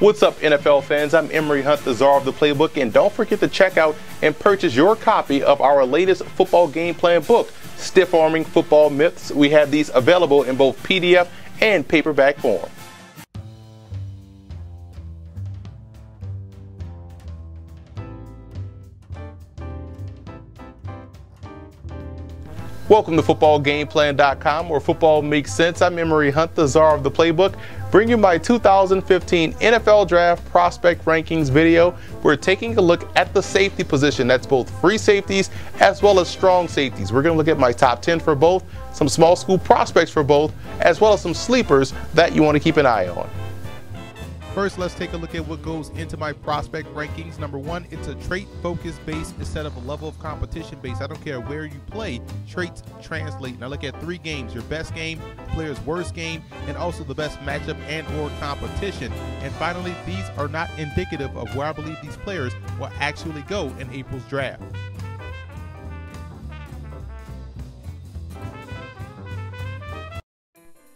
What's up, NFL fans? I'm Emory Hunt, the czar of the playbook, and don't forget to check out and purchase your copy of our latest football game plan book, Stiff Arming Football Myths. We have these available in both PDF and paperback form. Welcome to FootballGamePlan.com, where football makes sense. I'm Emory Hunt, the czar of the playbook, bringing my 2015 NFL Draft Prospect Rankings video. We're taking a look at the safety position. That's both free safeties as well as strong safeties. We're going to look at my top 10 for both, some small school prospects for both, as well as some sleepers that you want to keep an eye on. First, let's take a look at what goes into my prospect rankings. Number one, it's a trait-focused base instead of a level of competition base. I don't care where you play, traits translate. Now look at 3 games: your best game, the player's worst game, and also the best matchup and or competition. And finally, these are not indicative of where I believe these players will actually go in April's draft.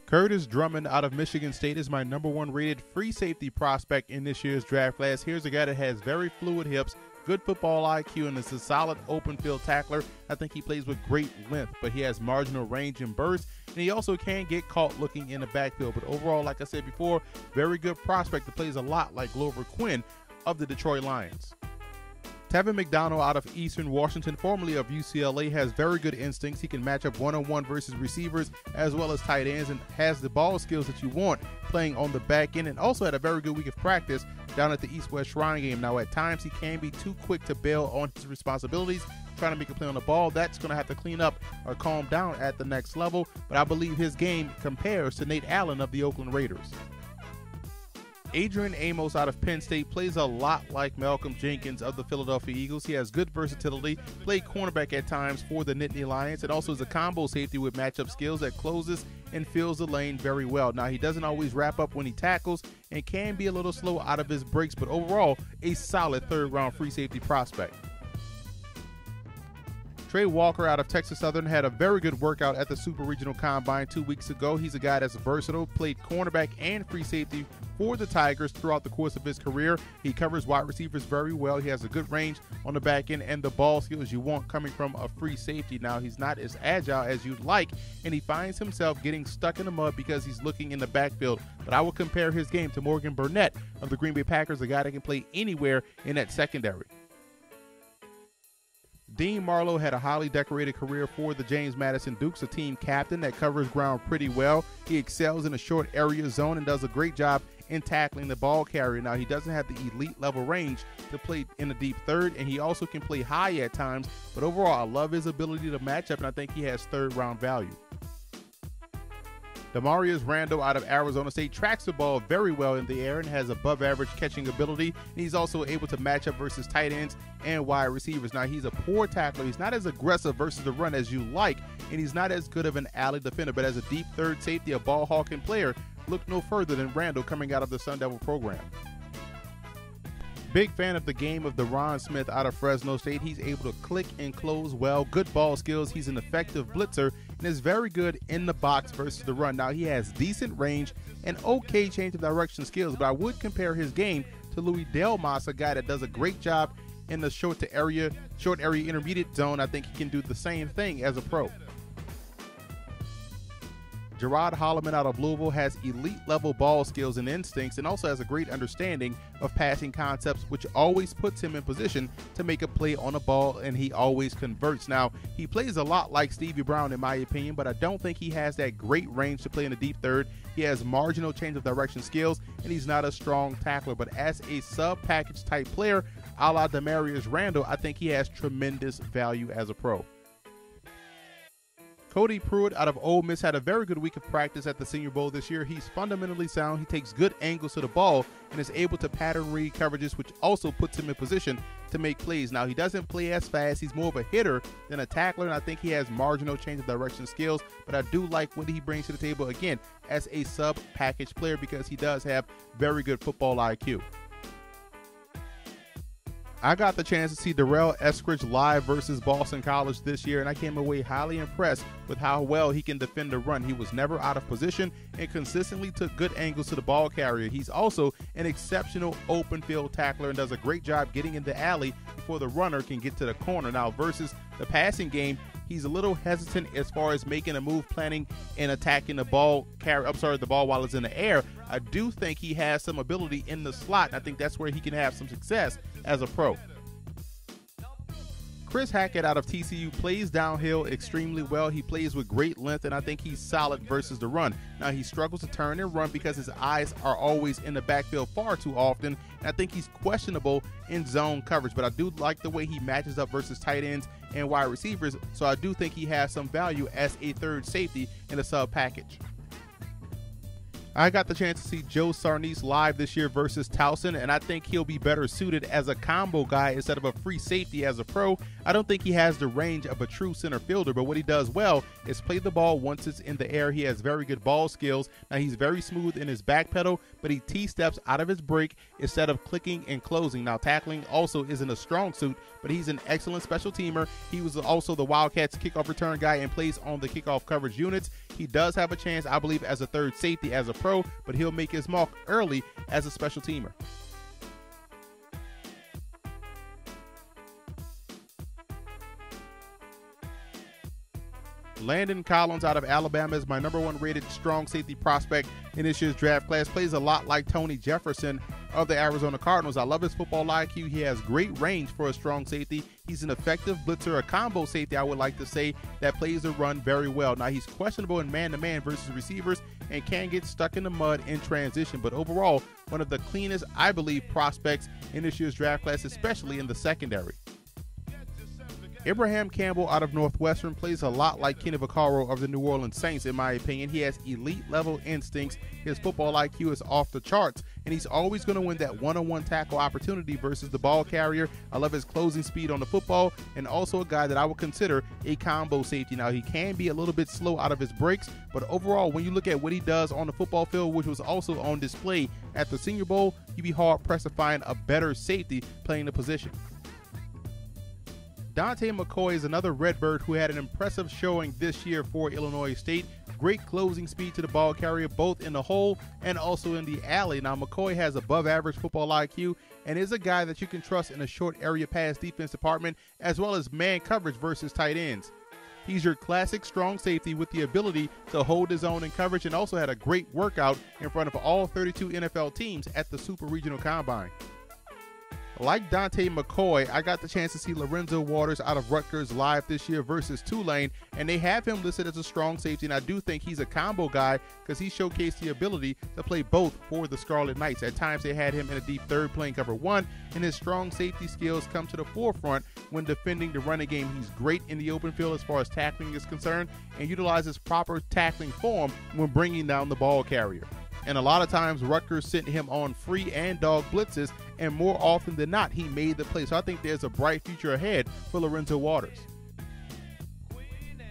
Curtis Drummond out of Michigan State is my #1 rated free safety prospect in this year's draft class. Here's a guy that has very fluid hips, good football IQ, and is a solid open field tackler. I think he plays with great length, but he has marginal range and burst, and he also can get caught looking in the backfield. But overall, like I said before, very good prospect that plays a lot like Glover Quinn of the Detroit Lions. Tevin McDonald out of Eastern Washington, formerly of UCLA, has very good instincts. He can match up one-on-one versus receivers as well as tight ends, and has the ball skills that you want playing on the back end, and also had a very good week of practice down at the East-West Shrine game. Now, at times, he can be too quick to bail on his responsibilities, trying to make a play on the ball. That's going to have to clean up or calm down at the next level, but I believe his game compares to Nate Allen of the Oakland Raiders. Adrian Amos out of Penn State plays a lot like Malcolm Jenkins of the Philadelphia Eagles. He has good versatility, played cornerback at times for the Nittany Lions, and also is a combo safety with matchup skills that closes and fills the lane very well. Now, he doesn't always wrap up when he tackles and can be a little slow out of his breaks, but overall, a solid third-round free safety prospect. Trey Walker out of Texas Southern had a very good workout at the Super Regional Combine 2 weeks ago. He's a guy that's versatile, played cornerback and free safety for the Tigers throughout the course of his career. He covers wide receivers very well. He has a good range on the back end and the ball skills you want coming from a free safety. Now, he's not as agile as you'd like, and he finds himself getting stuck in the mud because he's looking in the backfield. But I would compare his game to Morgan Burnett of the Green Bay Packers, a guy that can play anywhere in that secondary. Dean Marlowe had a highly decorated career for the James Madison Dukes, a team captain that covers ground pretty well. He excels in a short area zone and does a great job in tackling the ball carrier. Now, he doesn't have the elite level range to play in the deep third, and he also can play high at times, but overall, I love his ability to match up, and I think he has third-round value. Damarious Randle out of Arizona State tracks the ball very well in the air and has above-average catching ability. And he's also able to match up versus tight ends and wide receivers. Now, he's a poor tackler. He's not as aggressive versus the run as you like, and he's not as good of an alley defender. But as a deep third safety, a ball-hawking player, look no further than Randle coming out of the Sun Devil program. Big fan of the game of Derron Smith out of Fresno State. He's able to click and close well, good ball skills. He's an effective blitzer and is very good in the box versus the run. Now, he has decent range and okay change of direction skills, but I would compare his game to Louis Delmas, a guy that does a great job in the short area intermediate zone. I think he can do the same thing as a pro. Gerod Holliman out of Louisville has elite level ball skills and instincts, and also has a great understanding of passing concepts, which always puts him in position to make a play on a ball, and he always converts. Now, he plays a lot like Stevie Brown in my opinion, but I don't think he has that great range to play in the deep third. He has marginal change of direction skills, and he's not a strong tackler, but as a sub-package type player, a la Damarious Randle, I think he has tremendous value as a pro. Cody Prewitt out of Ole Miss had a very good week of practice at the Senior Bowl this year. He's fundamentally sound. He takes good angles to the ball and is able to pattern read coverages, which also puts him in position to make plays. Now, he doesn't play as fast. He's more of a hitter than a tackler, and I think he has marginal change of direction skills, but I do like what he brings to the table, again, as a sub-package player because he does have very good football IQ. I got the chance to see Darrell Eskridge live versus Boston College this year, and I came away highly impressed with how well he can defend the run. He was never out of position and consistently took good angles to the ball carrier. He's also an exceptional open field tackler and does a great job getting in the alley before the runner can get to the corner. Now, versus the passing game, he's a little hesitant as far as making a move, planning and attacking the ball the ball while it's in the air. I do think he has some ability in the slot, and I think that's where he can have some success as a pro. Chris Hackett out of TCU plays downhill extremely well. He plays with great length, and I think he's solid versus the run. Now, he struggles to turn and run because his eyes are always in the backfield far too often, and I think he's questionable in zone coverage, but I do like the way he matches up versus tight ends and wide receivers, so I do think he has some value as a third safety in a sub package. I got the chance to see Joe Sarnese live this year versus Towson, and I think he'll be better suited as a combo guy instead of a free safety as a pro. I don't think he has the range of a true center fielder, but what he does well is play the ball once it's in the air. He has very good ball skills. Now, he's very smooth in his back pedal, but he T-steps out of his break instead of clicking and closing. Now, tackling also isn't a strong suit, but he's an excellent special teamer. He was also the Wildcats kickoff return guy and plays on the kickoff coverage units. He does have a chance, I believe, as a third safety as a pro, but he'll make his mark early as a special teamer. Landon Collins out of Alabama is my #1 rated strong safety prospect in this year's draft class. Plays a lot like Tony Jefferson of the Arizona Cardinals. I love his football IQ. He has great range for a strong safety. He's an effective blitzer, a combo safety, I would like to say, that plays the run very well. Now, he's questionable in man-to-man versus receivers and can get stuck in the mud in transition, but overall, one of the cleanest, I believe, prospects in this year's draft class, especially in the secondary. Abraham Campbell out of Northwestern plays a lot like Kenny Vaccaro of the New Orleans Saints, in my opinion. He has elite-level instincts. His football IQ is off the charts, and he's always going to win that one-on-one tackle opportunity versus the ball carrier. I love his closing speed on the football, and also a guy that I would consider a combo safety. Now, he can be a little bit slow out of his breaks, but overall, when you look at what he does on the football field, which was also on display at the Senior Bowl, you'd be hard-pressed to find a better safety playing the position. Dante McCoy is another Redbird who had an impressive showing this year for Illinois State. Great closing speed to the ball carrier, both in the hole and also in the alley. Now, McCoy has above average football IQ and is a guy that you can trust in a short area pass defense department as well as man coverage versus tight ends. He's your classic strong safety with the ability to hold his own in coverage, and also had a great workout in front of all 32 NFL teams at the Super Regional Combine. Like Dante McCoy, I got the chance to see Lorenzo Waters out of Rutgers live this year versus Tulane, and they have him listed as a strong safety, and I do think he's a combo guy because he showcased the ability to play both for the Scarlet Knights. At times, they had him in a deep third playing cover one, and his strong safety skills come to the forefront when defending the running game. He's great in the open field as far as tackling is concerned and utilizes proper tackling form when bringing down the ball carrier. And a lot of times, Rutgers sent him on free and dog blitzes, and more often than not, he made the play. So I think there's a bright future ahead for Lorenzo Waters.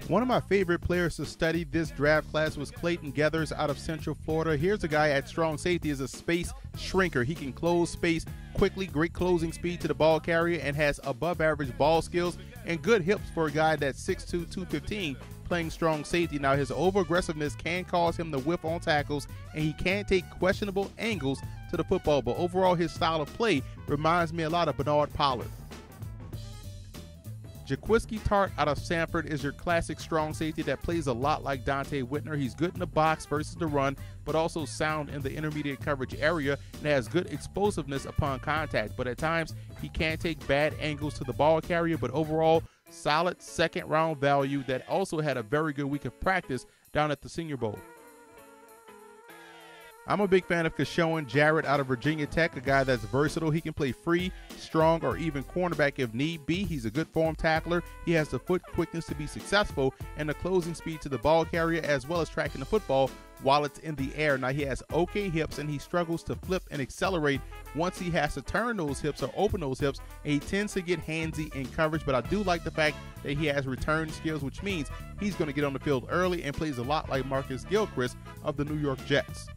One of my favorite players to study this draft class was Clayton Geathers out of Central Florida. Here's a guy at strong safety, is a space shrinker. He can close space quickly, great closing speed to the ball carrier, and has above average ball skills and good hips for a guy that's 6'2", 215, playing strong safety. Now, his over-aggressiveness can cause him to whiff on tackles, and he can take questionable angles to the football, but overall his style of play reminds me a lot of Bernard Pollard. Jaquiski Tart out of Sanford is your classic strong safety that plays a lot like Dante Whitner. He's good in the box versus the run, but also sound in the intermediate coverage area and has good explosiveness upon contact, but at times he can take bad angles to the ball carrier, but overall solid second round value that also had a very good week of practice down at the Senior Bowl. I'm a big fan of Keshawn Jarrett out of Virginia Tech, a guy that's versatile. He can play free, strong, or even cornerback if need be. He's a good form tackler. He has the foot quickness to be successful and the closing speed to the ball carrier as well as tracking the football while it's in the air. Now, he has okay hips and he struggles to flip and accelerate once he has to turn those hips or open those hips, and he tends to get handsy in coverage, but I do like the fact that he has return skills, which means he's going to get on the field early and plays a lot like Marcus Gilchrist of the New York Jets.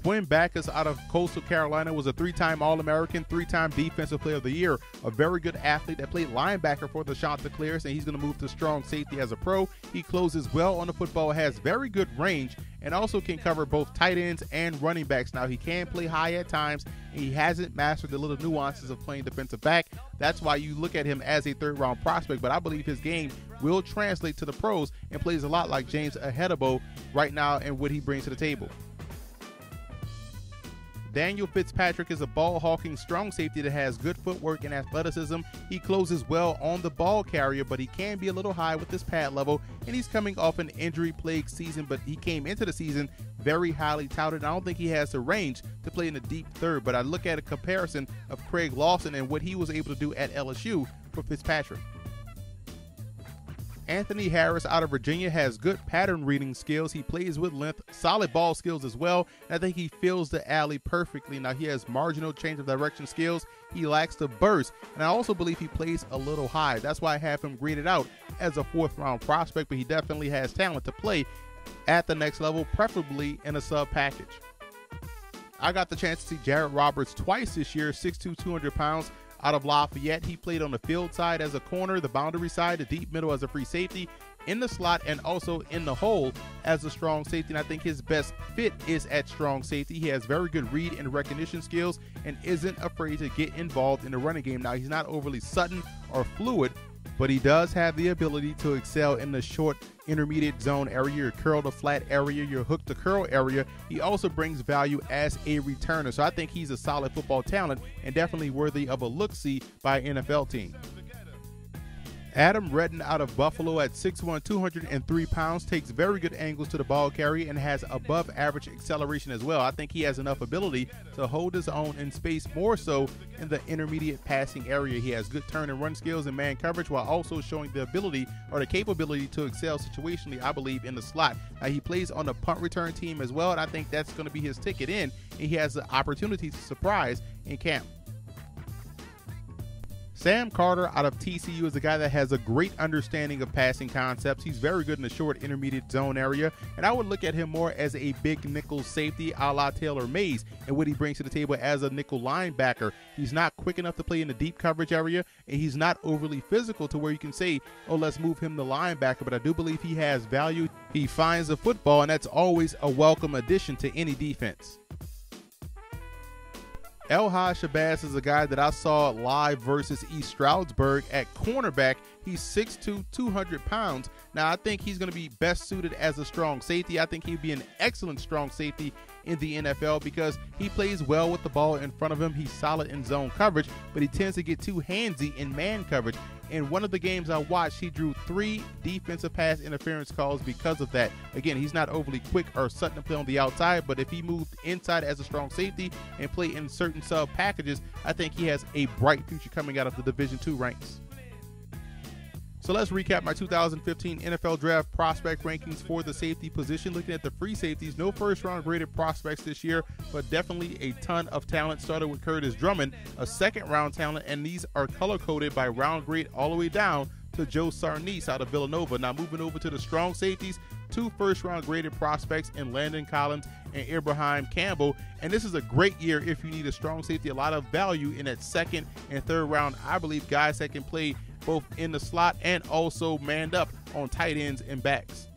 Quinn Backus out of Coastal Carolina was a 3-time All-American, 3-time Defensive Player of the Year, a very good athlete that played linebacker for the Chanticleers, and he's going to move to strong safety as a pro. He closes well on the football, has very good range, and also can cover both tight ends and running backs. Now, he can play high at times, and he hasn't mastered the little nuances of playing defensive back. That's why you look at him as a third-round prospect, but I believe his game will translate to the pros and plays a lot like James Ahedebo right now and what he brings to the table. Daniel Fitzpatrick is a ball-hawking strong safety that has good footwork and athleticism. He closes well on the ball carrier, but he can be a little high with his pad level, and he's coming off an injury-plagued season, but he came into the season very highly touted. I don't think he has the range to play in the deep third, but I look at a comparison of Craig Lawson and what he was able to do at LSU for Fitzpatrick. Anthony Harris out of Virginia has good pattern reading skills. He plays with length, solid ball skills as well. And I think he fills the alley perfectly. Now, he has marginal change of direction skills. He lacks the burst. And I also believe he plays a little high. That's why I have him graded out as a 4th-round prospect, but he definitely has talent to play at the next level, preferably in a sub package. I got the chance to see Jared Roberts twice this year, 6'2", 200 pounds. Out of Lafayette, he played on the field side as a corner, the boundary side, the deep middle as a free safety, in the slot, and also in the hole as a strong safety. And I think his best fit is at strong safety. He has very good read and recognition skills and isn't afraid to get involved in the running game. Now, he's not overly sudden or fluid, but he does have the ability to excel in the short intermediate zone area, your curl to flat area, your hook to curl area. He also brings value as a returner. So I think he's a solid football talent and definitely worthy of a look-see by an NFL team. Adam Redden out of Buffalo at 6'1", 203 pounds, takes very good angles to the ball carrier and has above average acceleration as well. I think he has enough ability to hold his own in space, more so in the intermediate passing area. He has good turn and run skills and man coverage while also showing the ability or the capability to excel situationally, I believe, in the slot. Now, he plays on the punt return team as well, and I think that's going to be his ticket in, and he has the opportunity to surprise in camp. Sam Carter out of TCU is a guy that has a great understanding of passing concepts. He's very good in the short intermediate zone area, and I would look at him more as a big nickel safety a la Taylor Mays and what he brings to the table as a nickel linebacker. He's not quick enough to play in the deep coverage area, and he's not overly physical to where you can say, oh, let's move him to linebacker, but I do believe he has value. He finds the football, and that's always a welcome addition to any defense. Al-Hajj Shabazz is a guy that I saw live versus East Stroudsburg at cornerback. He's 6'2", 200 pounds. Now, I think he's going to be best suited as a strong safety. I think he'd be an excellent strong safety in the NFL because he plays well with the ball in front of him. He's solid in zone coverage, but he tends to get too handsy in man coverage. In one of the games I watched, he drew 3 defensive pass interference calls because of that. Again, he's not overly quick or sudden to play on the outside, but if he moved inside as a strong safety and play in certain sub packages, I think he has a bright future coming out of the Division II ranks. So let's recap my 2015 NFL Draft prospect rankings for the safety position. Looking at the free safeties, no first-round graded prospects this year, but definitely a ton of talent. Started with Curtis Drummond, a second-round talent, and these are color-coded by round grade all the way down to Joe Sarnese out of Villanova. Now moving over to the strong safeties, 2 first-round graded prospects in Landon Collins and Ibrahim Campbell. And this is a great year if you need a strong safety, a lot of value in that second and third round. I believe guys that can play both in the slot and also manned up on tight ends and backs.